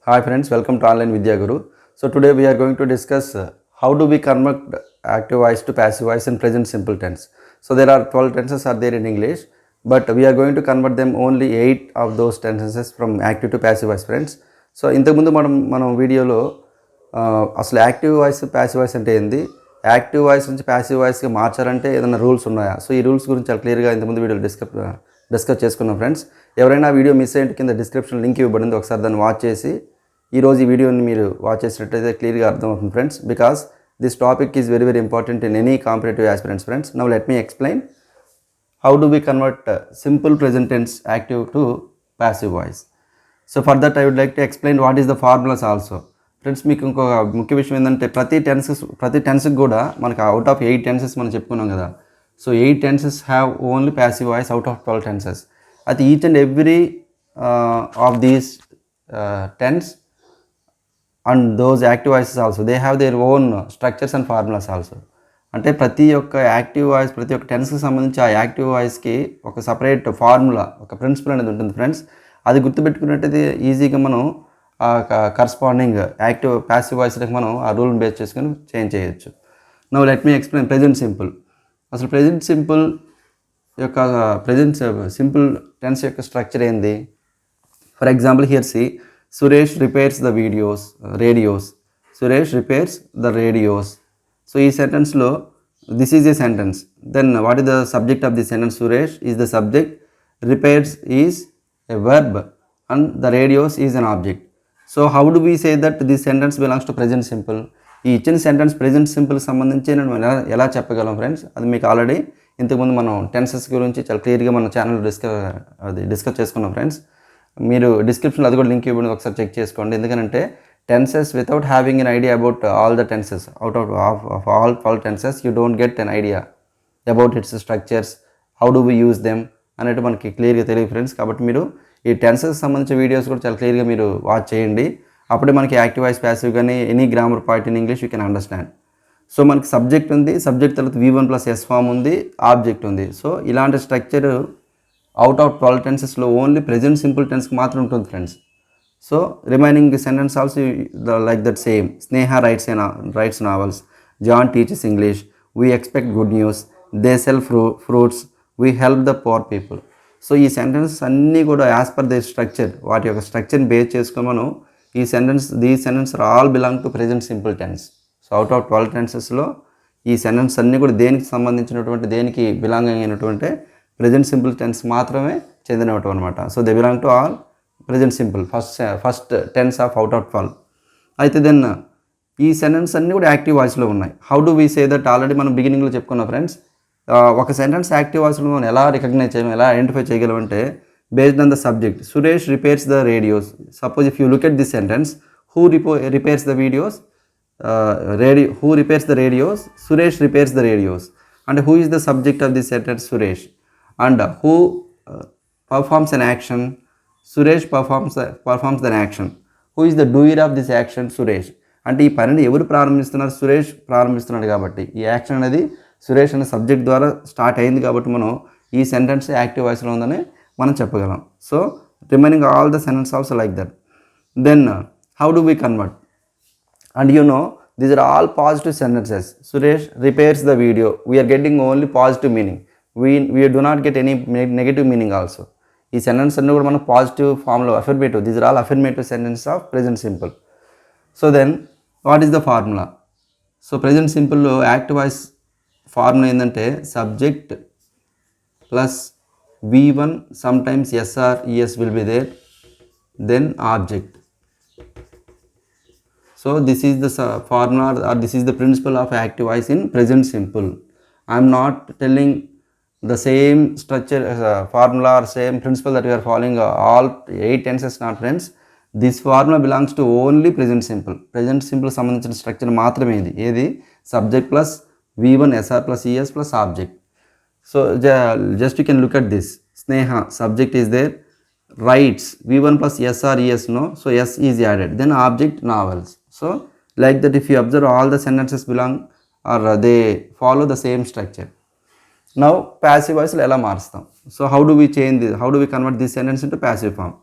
Hi friends, welcome to Online Vidya Guru. So today we are going to discuss how do we convert active voice to passive voice in present simple tense. So there are 12 tenses are there in English, but we are going to convert them only 8 of those tenses from active to passive voice friends. So ఇంతకుముందు మనం వీడియోలో అసలు active voice passive voice అంటే ఏంది, active voice నుంచి passive వాయిస్గా మార్చాలంటే ఏదైనా rules ఉన్నాయా, సో ఈ రూల్స్ గురించి చాలా క్లియర్గా ఇంతకుముందు వీడియోలో డిస్కస్ చేసుకున్నాం ఫ్రెండ్స్. ఎవరైనా వీడియో మిస్ అయ్యింటే కింద డిస్క్రిప్షన్ లింక్ ఇవ్వబడింది, ఒకసారి దాన్ని వాచ్ చేసి ఈరోజు ఈ వీడియోని మీరు వాచ్ చేసినట్టయితే క్లియర్గా అర్థమవుతుంది friends. Because this topic is very very important in any competitive aspirants friends. Now let me explain how do we convert simple present tense active to passive voice. So for that I would like to explain what is the formulas also. Friends, మీకు ఇంకొక ముఖ్య విషయం ఏంటంటే ప్రతి టెన్స్కి కూడా మనకు out of 8 tenses మనం చెప్పుకున్నాం కదా. So 8 tenses have only passive voice out of 12 tenses. అయితే each and every of these tense and those active voices also they have their own structures and formulas also. అంటే ప్రతి ఒక్క active voice, ప్రతి ఒక్క టెన్స్కి సంబంధించి ఆ యాక్టివ్ వాయిస్కి ఒక separate formula, ఒక ప్రిన్సిపల్ అనేది ఉంటుంది ఫ్రెండ్స్. అది గుర్తుపెట్టుకున్నట్టయితే ఈజీగా మనం ఆ కరస్పాండింగ్ యాక్టివ్ ప్యాసివ్ వాయిస్లకు మనం ఆ రూల్ని బేస్ చేసుకొని చేంజ్ చేయొచ్చు. Now let me explain present simple. అసలు ప్రెజెంట్ సింపుల్ టెన్స్ యొక్క స్ట్రక్చర్ ఏంది? For example here see Suresh repairs the radios. Suresh repairs the radios. So ఈ సెంటెన్స్లో this is a sentence. Then what is the subject of the sentence? Suresh is the subject, repairs is a verb and the radios is an object. So how do we say that this sentence belongs to present simple? ఈ ఇచ్చిన sentence present సింపుల్కి సంబంధించి నేను ఎలా చెప్పగలం friends? అది మీకు already ఇంతకుముందు మనం టెన్సెస్ గురించి చాలా క్లియర్గా మన ఛానల్ డిస్కస్ చేసుకున్నాం ఫ్రెండ్స్. మీరు డిస్క్రిప్షన్లో అది కూడా లింక్ ఇవ్వండి, ఒకసారి చెక్ చేసుకోండి. ఎందుకంటే tenses without having an idea about all the tenses, out of all 12 tenses you don't get an idea about its structures, how do we use them అనేది మనకి క్లియర్గా తెలియదు ఫ్రెండ్స్. కాబట్టి మీరు ఈ టెన్సెస్ సంబంధించిన వీడియోస్ కూడా చాలా క్లియర్గా మీరు వాచ్ చేయండి. అప్పుడే మనకి యాక్టివ్ వాయిస్ ప్యాసివ్ కానీ any grammar point in English you can understand. So మనకి సబ్జెక్ట్ ఉంది, సబ్జెక్ట్ తర్వాత V1+S ఫామ్ ఉంది, ఆబ్జెక్ట్ ఉంది. సో ఇలాంటి స్ట్రక్చర్ అవుట్ ఆఫ్ 12 టెన్సెస్లో ఓన్లీ ప్రెజెంట్ సింపుల్ టెన్స్కి మాత్రం ఉంటుంది friends. So remaining sentence also like that same. Sneha writes novels. John teaches English. We expect good news. They sell fruits. We help the poor people. So ఈ sentence అన్నీ కూడా as per they structure, వాటి యొక్క స్ట్రక్చర్ని base చేసుకొని మనం these sentence are all belong to present simple tense. So out of 12 టెన్సెస్లో ఈ sentence అన్నీ కూడా దేనికి బిలాంగ్ అయినటువంటి ప్రెజెంట్ సింపుల్ టెన్స్ మాత్రమే చెందినవి అనమాట. So they belong to all present simple first tense of out of 12. అయితే దెన్ ఈ సెంటెన్స్ అన్నీ కూడా యాక్టివ్ వాయిస్లో ఉన్నాయి. How do we say that? Already మనం బిగినింగ్లో చెప్పుకున్నాం ఫ్రెండ్స్. ఒక సెంటెన్స్ యాక్టివ్ వాయిస్లో మనం ఎలా రికగ్నైజ్ చేయగలం, ఎలా ఐడెంటిఫై చేయగలమంటే based on the subject. Suresh repairs the radios. Suppose if you look at this sentence, who repairs the radios? Suresh repairs the radios. అంటే who is the subject of this sentence? Suresh. And who performs an action? Suresh performs than action. Who is the doer of this action? Suresh. అంటే ఈ పనిని ఎవరు ప్రారంభిస్తున్నారు? సురేష్ ప్రారంభిస్తున్నాడు. కాబట్టి ఈ action అనేది సురేష్ అనే సబ్జెక్ట్ ద్వారా స్టార్ట్ అయింది. కాబట్టి మనం ఈ సెంటెన్స్ యాక్టివ్ వాయిస్లో ఉందని మనం చెప్పగలం. So remaining all the sentence also like that. Then how do we convert? And you know these are all positive sentences. Suresh repairs the video, we are getting only positive meaning. We do not get any negative meaning also. ఈ sentence అన్నీ కూడా మనం positive ఫామ్లో affirmative, these are all affirmative sentence of present simple. So then what is the formula? So present సింపుల్లో active voice formula ఏంటంటే subject plus V1, sometimes SR ES will be there, then object. So this is the formula or this is the principle of active voice in present simple. I'm not telling the same structure, formula or same principle that we are following all 8 tenses, not friends. This formula belongs to only present simple సంబంధించిన structure మాత్రమే ఇది. ఏది? Subject plus V1 SR plus ES plus object. So just you can look at this. Sneha, subject is there. Writes, V1 plus SR ES, no, so S is added. Then object novels. So like that if you observe all the sentences belong or they follow the same structure. Now passive voice ఎలా మారుస్తాం? So how do we convert this sentence into passive form?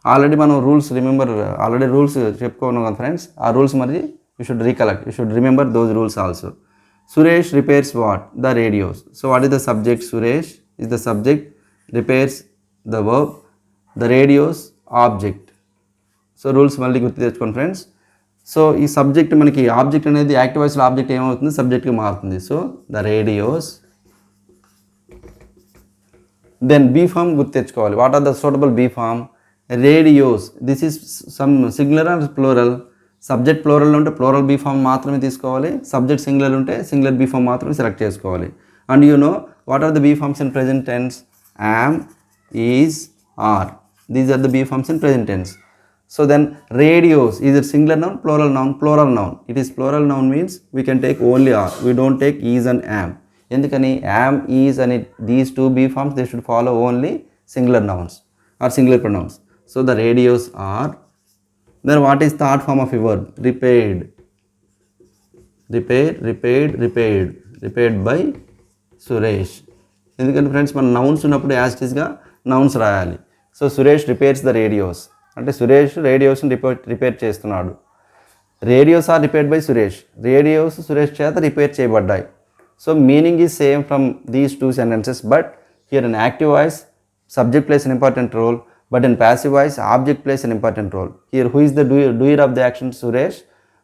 Already మనం rules remember already rules చెప్పుకున్నాం కదా friends. ఆ rules మరి you should recollect, you should remember those rules also. Suresh repairs what? The radios. So what is the subject? Suresh is the subject, repairs the verb, the radios object. So rules మళ్ళీ గుర్తు తెచ్చుకోండి friends. So ఈ subject మనకి object అనేది active వాయిస్లో object ఏమవుతుంది? సబ్జెక్ట్కి మారుతుంది. So the radios. Then be form గుర్తు తెచ్చుకోవాలి. What are the suitable be form? Radios. This is some singular or plural? Subject plural ఉంటే ప్లూరల్ బీ ఫామ్ మాత్రమే తీసుకోవాలి. సబ్జెక్ట్ సింగులర్ ఉంటే సింగులర్ బీ ఫామ్ మాత్రమే సెలెక్ట్ చేసుకోవాలి. And you know what are the be forms in present tense? Am, is, are. These are the be forms in present tense. So then radios, is it singular noun, plural noun? Plural noun. It is plural noun means we can take only are. We don't take is and am. Endukani am, is and these two be forms, they should follow only singular nouns or singular pronouns. So the radios are. Then what is third form of a verb? Repaired. Repaired by Suresh. Endukani friends మన nouns ఉన్నప్పుడు as it ఈస్గా nouns రాయాలి. So Suresh repairs the radios అంటే సురేష్ రేడియోస్ని repair చేస్తున్నాడు. Radios are repaired by Suresh. Radios Suresh చేత repair చేయబడ్డాయి. So meaning is same from these two sentences, but here in active voice subject plays an important role, but in passive voice object plays an important role. Here who is the doer of the action? Suresh.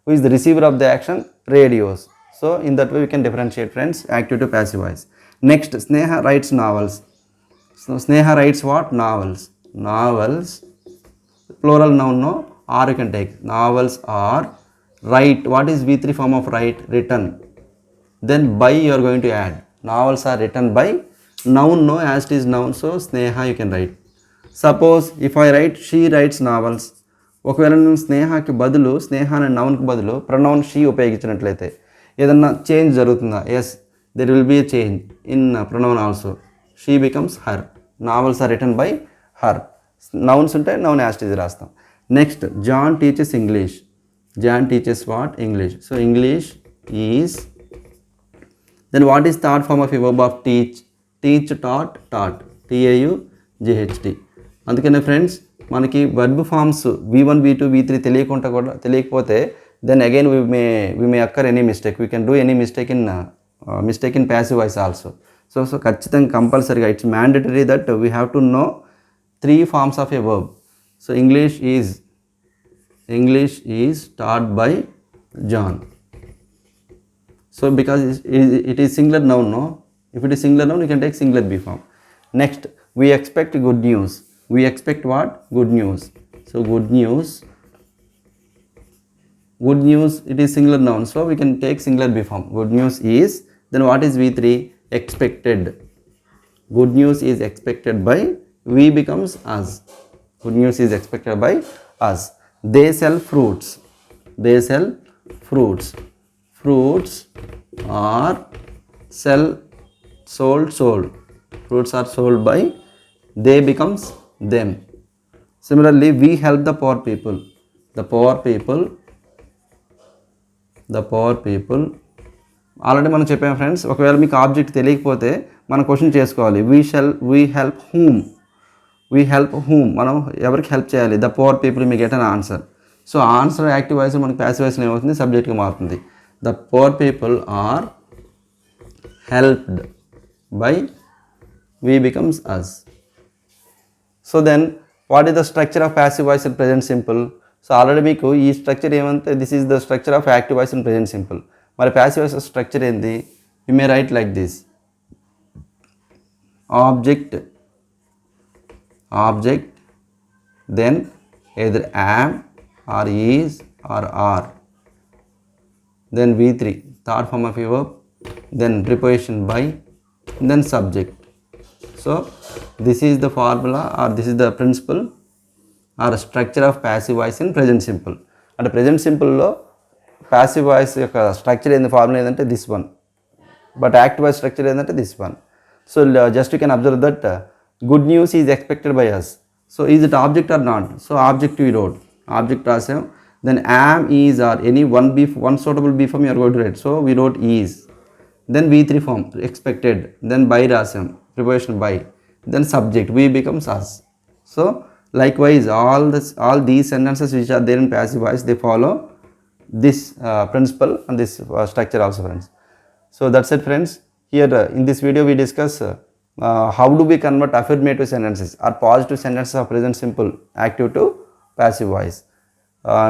Who is the receiver of the action? Radios. So in that way we can differentiate friends active to passive voice. Next, Sneha rights novels. So Sneha rights what? Novels. Novels, plural noun, no, or you can take. Novels are. Write, what is V3 form of write? Written. Then by you are going to add. Novels are written by. Noun, no, as it is noun, so Sneha you can write. Suppose if I write she writes novels. ఒకవేళ నేను స్నేహకి బదులు, స్నేహ అనే నౌన్కి బదులు pronoun she ఉపయోగించినట్లయితే ఏదన్నా change జరుగుతుందా? Yes, there will be change in pronoun also. She becomes her. Novels are written by her. Nouns ఉంటే noun as it is రాస్తాం. Next, John teaches English. John teaches what? English. So English is. Then what is third form of a verb of teach? Teach, taught, taught, TAUGHT. అందుకనే friends మనకి verb forms V1, V2, V3 తెలియకపోతే then again we may occur any mistake. We can do any mistake in passive voice also. So ఖచ్చితంగా కంపల్సరీగా it's mandatory that we have to know 3 forms of a verb. So English is taught by John. So because it is singular noun, no? If it is singular noun, you can take singular be form. Next, we expect good news. We expect what? Good news. So good news, it is singular noun, so we can take singular be form. Good news is. Then what is V3? Expected. Good news is expected by. We becomes us. Good news is expected by us. They sell fruits. Fruits are sold. Fruits are sold by. They becomes them. Similarly, we help the poor people. The poor people. Already మనం చెప్పాం friends. ఒకవేళ మీకు object తెలియకపోతే మనం question చేసుకోవాలి. we help whom మనం ఎవరికి help చేయాలి? The poor people. Me get an answer. So answer active voice మనకి ప్యాసివ్ వాయిస్లో ఏమవుతుంది? సబ్జెక్ట్గా మారుతుంది. The poor people are helped by. we becomes us. So then what is the structure of passive voice in present simple? So already మీకు ఈ structure ఏమంటే this is the structure of active voice in present simple. మరి passive voice structure ఏంది? You may write like this. Object, then either am or is or are. Then V3, third form of a verb, then preposition by, then subject. So this is the formula or this is the principle or structure of passive voice in present simple. And present simple lo passive voice యొక్క structure ఏంది? Formula ఏంటంటే this one. But active voice structure ఏంటంటే this one. So just you can observe that good news is expected by us. So is it object or not? So object we wrote. Object రాసాం. Then am, is, or any one suitable be form you are going to write. So we wrote is. Then V3 form expected. Then by రాసాం. Preposition by. Then subject. We becomes us. So Likewise, all these sentences which are there in passive voice, they follow this principle and this structure also, friends. So that's it, friends. Here in this video we discuss how do we convert affirmative sentences or positive sentences of present simple active to passive voice.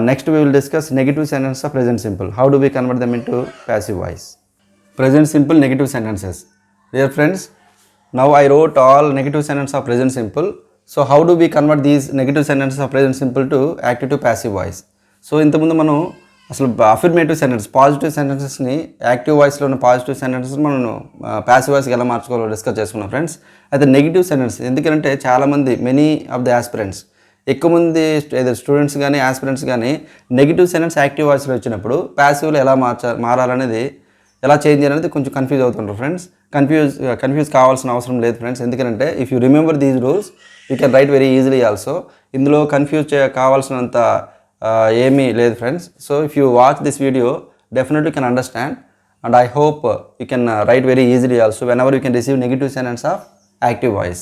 Next we will discuss negative sentences of present simple. How do we convert them into passive voice? Present simple negative sentences. Dear friends, now I wrote all negative sentences of present simple. So how do we convert these negative sentences of present simple to active to passive voice? So ఇంతకుముందు మనం అసలు affirmative sentence positive సెంటెన్సెస్ని active వాయిస్లో ఉన్న positive sentences మనం passive వాయిస్కి ఎలా మార్చుకోవాలో discuss చేసుకున్నాం friends. అయితే negative sentence ఎందుకంటే చాలామంది మెనీ ఆఫ్ ద ఆస్పిరెంట్స్ ఎక్కువ మంది ఏదో స్టూడెంట్స్ కానీ ఆస్పిరెంట్స్ కానీ నెగిటివ్ సెంటెన్స్ యాక్టివ్ వాయిస్లో వచ్చినప్పుడు ప్యాసివ్లో ఎలా మారాలనేది ఎలా చేంజ్ చేయాలనేది కొంచెం కన్ఫ్యూజ్ అవుతుంటారు ఫ్రెండ్స్. కన్ఫ్యూజ్ కావాల్సిన అవసరం లేదు ఫ్రెండ్స్. ఎందుకంటే if you remember these rules you can write very easily also. ఇందులో కన్ఫ్యూజ్ కావాల్సినంత ఏమీ లేదు friends. So if you watch this video definitely can understand and I hope you can write very easily also whenever you can receive negative sentence of active voice.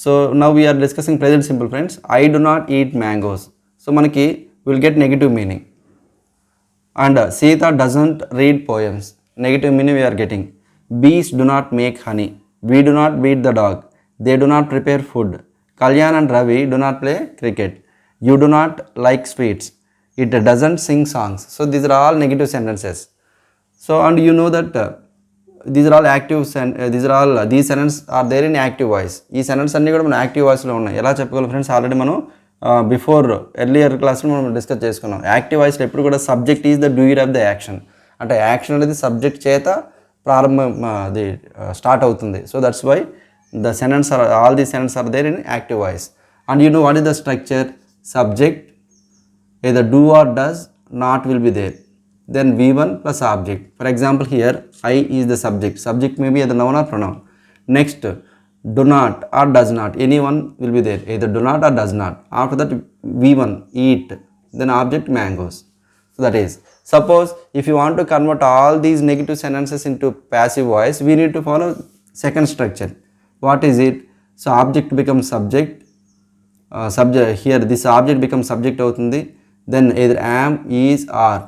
So now we're discussing present simple friends. I do not eat mangoes. So మనకి will get negative meaning. And Sita doesn't read poems. Negative meaning we are getting. Bees do not make honey. We do not beat the dog. They do not prepare food. Kalyan and Ravi do not play cricket. You do not like sweets. It doesn't sing songs. So these are all negative sentences. So and you know that these are all these sentences are there in active voice. ఈ sentence అన్నీ కూడా మన active వాయిస్లో ఉన్నాయి. ఎలా చెప్పుకోవాలి friends, already మనం before earlier క్లాస్లో మనం డిస్కస్ చేసుకున్నాం. యాక్టివ్ వాయిస్లో ఎప్పుడు కూడా subject is the doer of the action. అంటే యాక్షన్ అనేది సబ్జెక్ట్ చేత అది స్టార్ట్ అవుతుంది. So that's why the sentence are all the sentence are there in active voice. And you know what is the structure? Subject either do or does, not will be there, then V1 plus object. For example, here I is the subject. Subject may be either noun or pronoun. Next, do not or does not, anyone will be there, either do not or does not. After that, V1 eat, then object mangoes. So that is, suppose if you want to convert all these negative sentences into passive voice, we need to follow second structure. What is it? So object becomes subject. Here this object becomes subject avutundi. Then either am, is, are.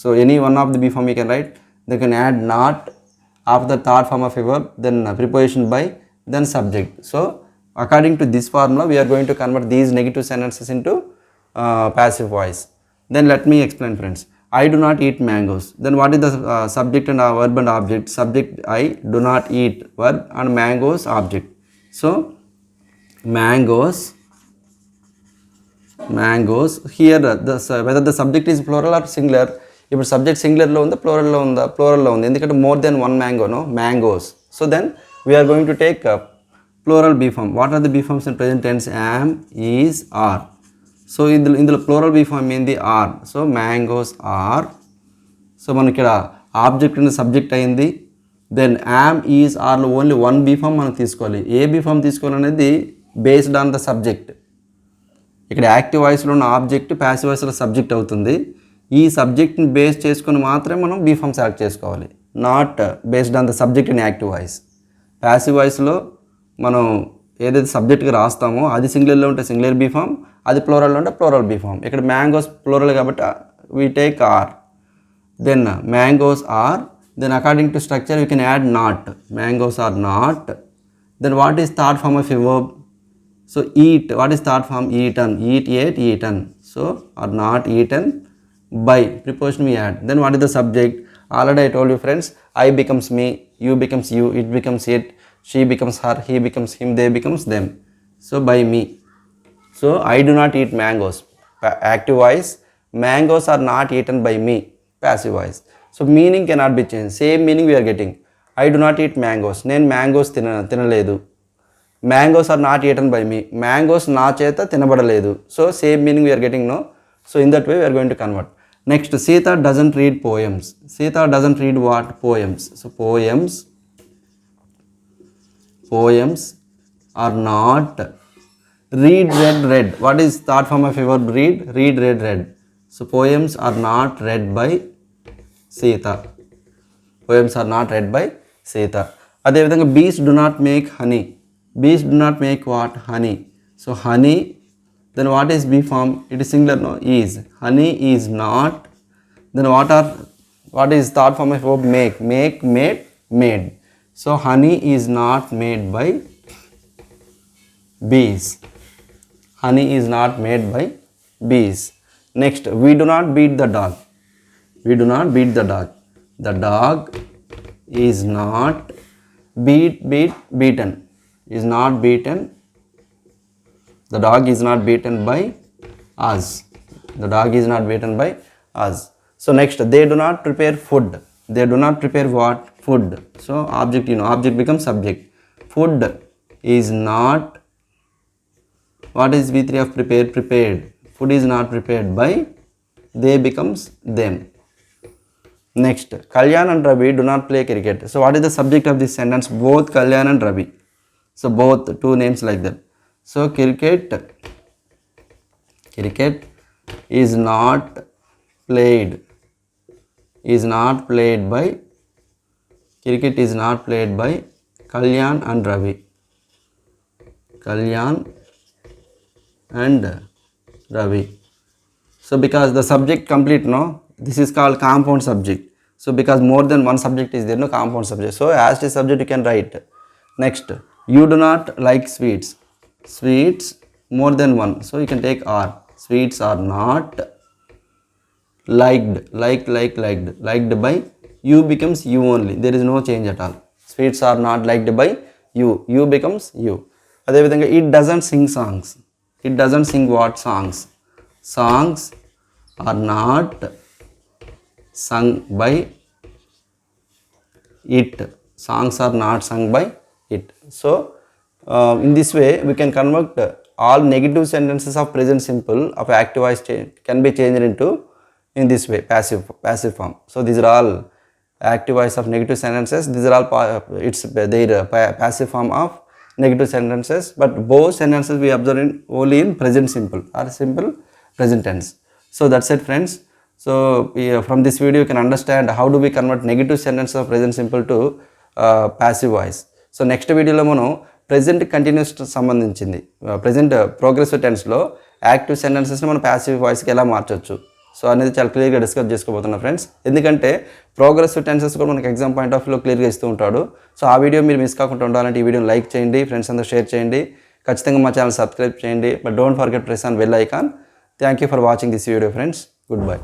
So any one of the B form you can write. They can add not after the third form of a verb, then preposition by, then subject. So according to this formula, we are going to convert these negative sentences into passive voice. Then let me explain, friends. I do not eat mangoes. Then what is the subject and verb and object? Subject I, do not eat verb, and mangoes object. So mangoes here whether the subject is plural or singular. ఇప్పుడు subject సింగులర్లో ఉందా ప్లూరల్లో ఉంది ఎందుకంటే more than one mango mangoes. So then we are going to take plural be form. What are the be forms in present tense? Am, is, are. So ఇందులో plural be form ఏంది? Are. So mangoes are. So మనకి ఇక్కడ object అనేది subject అయింది. Then am, is, ఆర్లో only one be form మనం తీసుకోవాలి. ఏ బీ ఫామ్ తీసుకోవాలనేది బేస్డ్ ఆన్ ద సబ్జెక్ట్. ఇక్కడ యాక్టివ్ వాయిస్లో ఉన్న ఆబ్జెక్ట్ ప్యాసివ్ వాయిస్లో సబ్జెక్ట్ అవుతుంది. ఈ సబ్జెక్ట్ని బేస్ చేసుకుని మాత్రమే మనం బీ ఫామ్ సెలెక్ట్ చేసుకోవాలి, not based on the subject in active voice. Passive వాయిస్లో మనం ఏదైతే సబ్జెక్ట్గా రాస్తామో అది సింగులర్లో ఉంటే సింగులర్ బీ ఫామ్, అది ప్లూరల్లో ఉంటే ప్లూరల్ బీ ఫామ్. ఇక్కడ మ్యాంగోస్ ప్లూరల్ కాబట్టి we take are. Then mangoes are. Then according to structure we can add not. Mangoes are not. Then what is third form of a verb? So eat. What is third form? Eaten. Eat, ate, eaten. So are not eaten by preposition we add. Then what is the subject? Already I told you friends, I becomes me, you becomes you, it becomes it, she becomes her, he becomes him, they becomes them. So by me. So I do not eat mangoes. Active voice, mangoes are not eaten by me. Passive voice. So meaning cannot be changed. Same meaning we are getting. I do not eat mangoes. నేను mangoes తినలేదు. Mangoes are not eaten by me. Mangoes నా చేత తినబడలేదు. So same meaning we are getting, no? So in that way we are going to convert. Next, Sita doesn't read poems. Sita doesn't read what? Poems. So poems are not read, read. What is third form of a verb? Read, read. So poems are not read by Sita. Poems are not read by Sita. అదేవిధంగా bees do not make honey. Bees do not make what? Honey. So So honey, then what is B form? It is singular, no? Is. Honey is not. Then what is third form of verb? Make, made, made. So honey is not made by bees. Honey is not made by bees. Next, we do not beat the dog. We do not beat the dog. The dog is not beaten. Is not beaten. The dog is not beaten by us. The dog is not beaten by us. So next, they do not prepare food. They do not prepare what? Food. So object, object becomes subject. Food is not. What is V3 of prepared? Prepared. Food is not prepared by. They becomes them. Next, Kalyan and Ravi do not play cricket. So what is the subject of this sentence? Both Kalyan and Ravi. So both, two names like that. So cricket is not played. Is not played by. Cricket is not played by Kalyan and Ravi. Kalyan and Ravi. So because the subject complete, no, this is called compound subject. So because more than one subject is there, no, compound subject. So as the subject you can write. Next, you do not like sweets. Sweets more than one. So you can take R. Sweets are not liked. Liked by. You becomes you only. There is no change at all. Sweets are not liked by you. You becomes you. Adevidhanga, it doesn't sing songs. It doesn't sing what? Songs. Songs are not sung by it. Songs are not sung by it. So in this way we can convert all negative sentences of present simple of active voice can be changed into in this way passive form. So these are all active voice of negative sentences. These are all it's their passive form of negative sentences, but both sentences we observe only in present simple or simple present tense. So that's it, friends. So from this video you can understand how do we convert negative sentences of present simple to passive voice. So next వీడియోలో మనం present continuous సంబంధించింది present progressive టెన్స్లో active సెంటెన్సెస్ని మనం passive వాయిస్కి ఎలా మార్చవచ్చు so అనేది చాలా క్లియర్గా discuss చేసుకోబోతున్నా friends. ఎందుకంటే ప్రోగ్రెసివ్ టెన్సెస్ కూడా మనకి ఎగ్జామ్ పాయింట్ ఆఫ్ వ్యూలో క్లియర్గా ఇస్తూ ఉంటాడు. సో ఆ వీడియో మీరు మిస్ కాకుండా ఉండాలంటే ఈ వీడియోని లైక్ చేయండి, ఫ్రెండ్స్ అందరూ షేర్ చేయండి, ఖచ్చితంగా మా ఛానల్ సబ్స్క్రైబ్ చేయండి. But don't forget press on bell icon. Thank you for watching this video friends. Good bye.